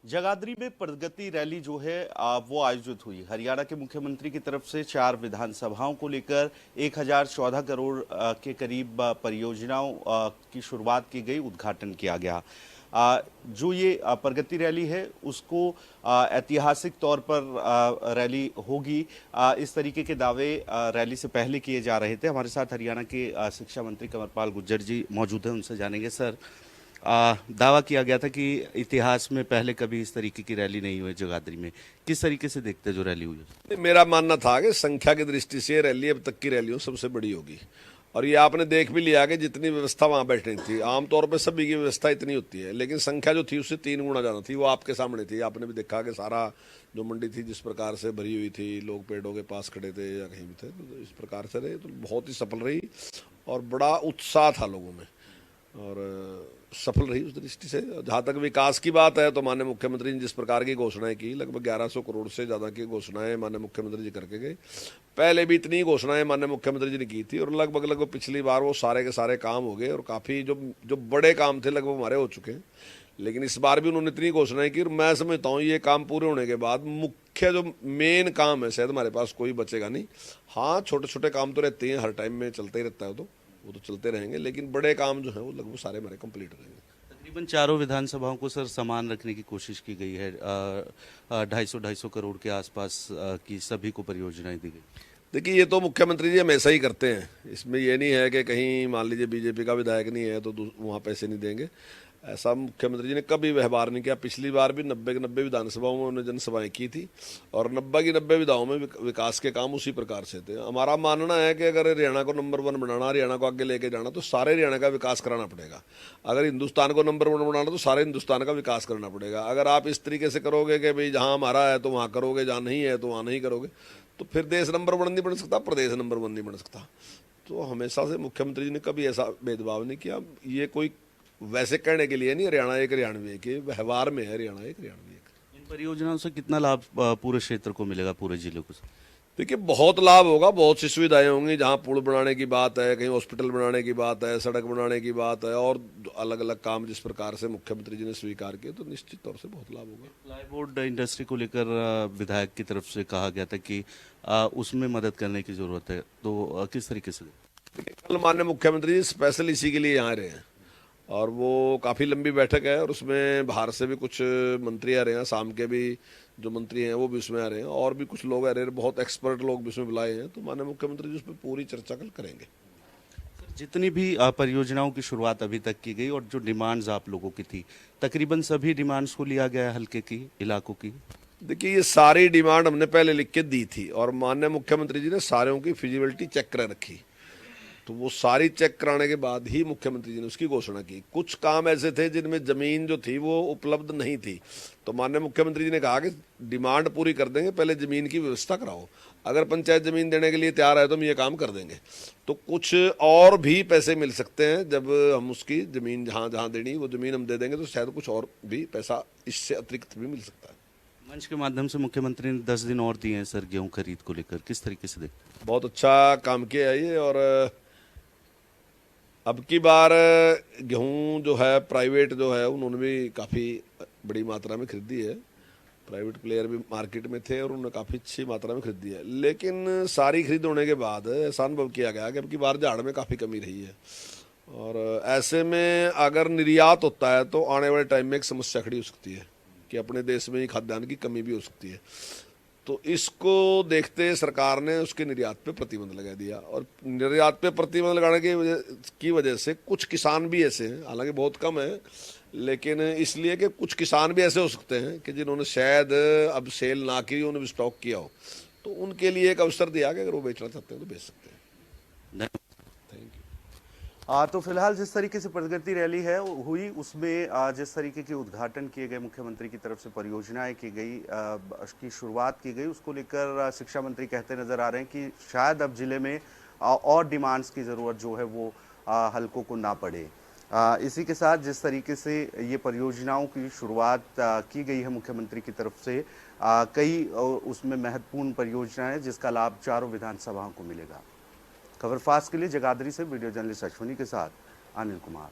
जगाधरी में प्रगति रैली जो है वो आयोजित हुई। हरियाणा के मुख्यमंत्री की तरफ से 4 विधानसभाओं को लेकर 1014 करोड़ के करीब परियोजनाओं की शुरुआत की गई, उद्घाटन किया गया। जो ये प्रगति रैली है उसको ऐतिहासिक तौर पर रैली होगी, इस तरीके के दावे रैली से पहले किए जा रहे थे। हमारे साथ हरियाणा के शिक्षा मंत्री कंवरपाल गुर्जर जी मौजूद हैं, उनसे जानेंगे। सर, दावा किया गया था कि इतिहास में पहले कभी इस तरीके की रैली नहीं हुई जगाधरी में। किस तरीके से देखते हैं जो रैली हुई है? मेरा मानना था कि संख्या की दृष्टि से रैली अब तक की रैलियों सबसे बड़ी होगी। और ये आपने देख भी लिया कि जितनी व्यवस्था वहां बैठनी थी, आमतौर पर सभी की व्यवस्था इतनी होती है, लेकिन संख्या जो थी उससे 3 गुना ज़्यादा थी। वो आपके सामने थी, आपने भी देखा कि सारा जो मंडी थी जिस प्रकार से भरी हुई थी, लोग पेड़ों के पास खड़े थे या कहीं भी थे, तो इस प्रकार से रहे तो बहुत ही सफल रही और बड़ा उत्साह था लोगों में और सफल रही उस दृष्टि से। जहाँ तक विकास की बात है तो माननीय मुख्यमंत्री ने जिस प्रकार की घोषणाएं की, लगभग 1100 करोड़ से ज़्यादा की घोषणाएं माननीय मुख्यमंत्री जी करके गए। पहले भी इतनी घोषणाएं माननीय मुख्यमंत्री जी ने की थी और लगभग पिछली बार वो सारे के सारे काम हो गए और काफ़ी जो जो बड़े काम थे लगभग हमारे हो चुके हैं। लेकिन इस बार भी उन्होंने इतनी घोषणाएं की और मैं समझता हूँ ये काम पूरे होने के बाद मुख्य जो मेन काम है शायद हमारे पास कोई बचेगा नहीं। हाँ, छोटे छोटे काम तो रहते हैं, हर टाइम में चलता ही रहता है, तो वो तो चलते रहेंगे, लेकिन बड़े काम जो है वो लगभग सारे हमारे कंप्लीट हो जाएंगे। तकरीबन चारों विधानसभाओं को सर समान रखने की कोशिश की गई है। 250 करोड़ के आसपास की सभी को परियोजनाएं दी गई। देखिए, ये तो मुख्यमंत्री जी हमेशा ही करते हैं, इसमें ये नहीं है कि कहीं मान लीजिए बीजेपी का विधायक नहीं है तो वहाँ पैसे नहीं देंगे। ऐसा मुख्यमंत्री जी ने कभी व्यवहार नहीं किया। पिछली बार भी 90 की 90 विधानसभाओं में उन्होंने जनसभाएं की थी और 90 की 90 विधाओं में विकास के काम उसी प्रकार से थे। हमारा मानना है कि अगर हरियाणा को नंबर 1 बनाना, हरियाणा को आगे लेके जाना, तो सारे हरियाणा का विकास कराना पड़ेगा। अगर हिंदुस्तान को नंबर 1 बनाना तो सारे हिंदुस्तान का विकास करना पड़ेगा। अगर आप इस तरीके से करोगे कि भाई जहाँ हमारा है तो वहाँ करोगे, जहाँ नहीं है तो वहाँ नहीं करोगे, तो फिर देश नंबर 1 नहीं बन सकता, प्रदेश नंबर 1 नहीं बन सकता। तो हमेशा से मुख्यमंत्री जी ने कभी ऐसा भेदभाव नहीं किया। ये कोई वैसे कहने के लिए नहीं, हरियाणा एक हरियाणवी एक, व्यवहार में है हरियाणा एक हरियाणवी एक। इन परियोजनाओं से कितना लाभ पूरे क्षेत्र को मिलेगा, पूरे जिले को सर? देखिए, बहुत लाभ होगा, बहुत सी सुविधाएं होंगी। जहाँ पुल बनाने की बात है, कहीं हॉस्पिटल बनाने की बात है, सड़क बनाने की बात है और अलग अलग काम जिस प्रकार से मुख्यमंत्री जी ने स्वीकार किए, तो निश्चित तौर से बहुत लाभ होगा। प्लाईवुड इंडस्ट्री को लेकर विधायक की तरफ से कहा गया था कि उसमें मदद करने की जरूरत है, तो किस तरीके से? कल माननीय मुख्यमंत्री जी स्पेशल इसी के लिए यहाँ रहे हैं और वो काफ़ी लंबी बैठक है और उसमें बाहर से भी कुछ मंत्री आ रहे हैं, शाम के भी जो मंत्री हैं वो भी उसमें आ रहे हैं और भी कुछ लोग आ रहे हैं, बहुत एक्सपर्ट लोग भी उसमें बुलाए हैं। तो माननीय मुख्यमंत्री जी उस पर पूरी चर्चा कल करेंगे। जितनी भी परियोजनाओं की शुरुआत अभी तक की गई और जो डिमांड्स आप लोगों की थी, तकरीबन सभी डिमांड्स को लिया गया है हल्के की, इलाकों की? देखिए, ये सारी डिमांड हमने पहले लिख के दी थी और माननीय मुख्यमंत्री जी ने सारों की फिजिबिलिटी चेक कर रखी। तो वो सारी चेक कराने के बाद ही मुख्यमंत्री जी ने उसकी घोषणा की। कुछ काम ऐसे थे जिनमें जमीन जो थी वो उपलब्ध नहीं थी, तो माननीय मुख्यमंत्री जी ने कहा कि डिमांड पूरी कर देंगे, पहले जमीन की व्यवस्था कराओ। अगर पंचायत जमीन देने के लिए तैयार है तो हम ये काम कर देंगे। तो कुछ और भी पैसे मिल सकते हैं जब हम उसकी जमीन जहाँ जहाँ देनी वो जमीन हम दे देंगे, तो शायद कुछ और भी पैसा इससे अतिरिक्त भी मिल सकता है। मंच के माध्यम से मुख्यमंत्री ने 10 दिन और दिए हैं सर गेहूं खरीद को लेकर, किस तरीके से देखते हैं? बहुत अच्छा काम किया है ये। और अब की बार गेहूं जो है प्राइवेट जो है उन्होंने भी काफ़ी बड़ी मात्रा में खरीदी है। प्राइवेट प्लेयर भी मार्केट में थे और उन्होंने काफ़ी अच्छी मात्रा में खरीदी है। लेकिन सारी खरीद होने के बाद ऐसा अनुभव किया गया कि अब की बार झाड़ में काफ़ी कमी रही है और ऐसे में अगर निर्यात होता है तो आने वाले टाइम में एक समस्या खड़ी हो सकती है कि अपने देश में ही खाद्यान्न की कमी भी हो सकती है। तो इसको देखते सरकार ने उसके निर्यात पे प्रतिबंध लगा दिया और निर्यात पे प्रतिबंध लगाने की वजह से कुछ किसान भी ऐसे हैं, हालांकि बहुत कम है, लेकिन इसलिए कि कुछ किसान भी ऐसे हो सकते हैं कि जिन्होंने शायद अब सेल ना की, उन्होंने स्टॉक किया हो, तो उनके लिए एक अवसर दिया कि अगर वो बेचना चाहते हैं तो बेच सकते हैं। धन्यवाद। Thank you. तो फिलहाल जिस तरीके से प्रगति रैली है हुई, उसमें जिस तरीके के उद्घाटन किए गए, मुख्यमंत्री की तरफ से परियोजनाएं की गई, की शुरुआत की गई, उसको लेकर शिक्षा मंत्री कहते नजर आ रहे हैं कि शायद अब जिले में और डिमांड्स की ज़रूरत जो है वो हल्कों को ना पड़े। इसी के साथ जिस तरीके से ये परियोजनाओं की शुरुआत की गई है मुख्यमंत्री की तरफ से, कई उसमें महत्वपूर्ण परियोजनाएं जिसका लाभ चारों विधानसभाओं को मिलेगा। खबर फास्ट के लिए जगाधरी से वीडियो जर्नलिस्ट अश्विनी के साथ अनिल कुमार।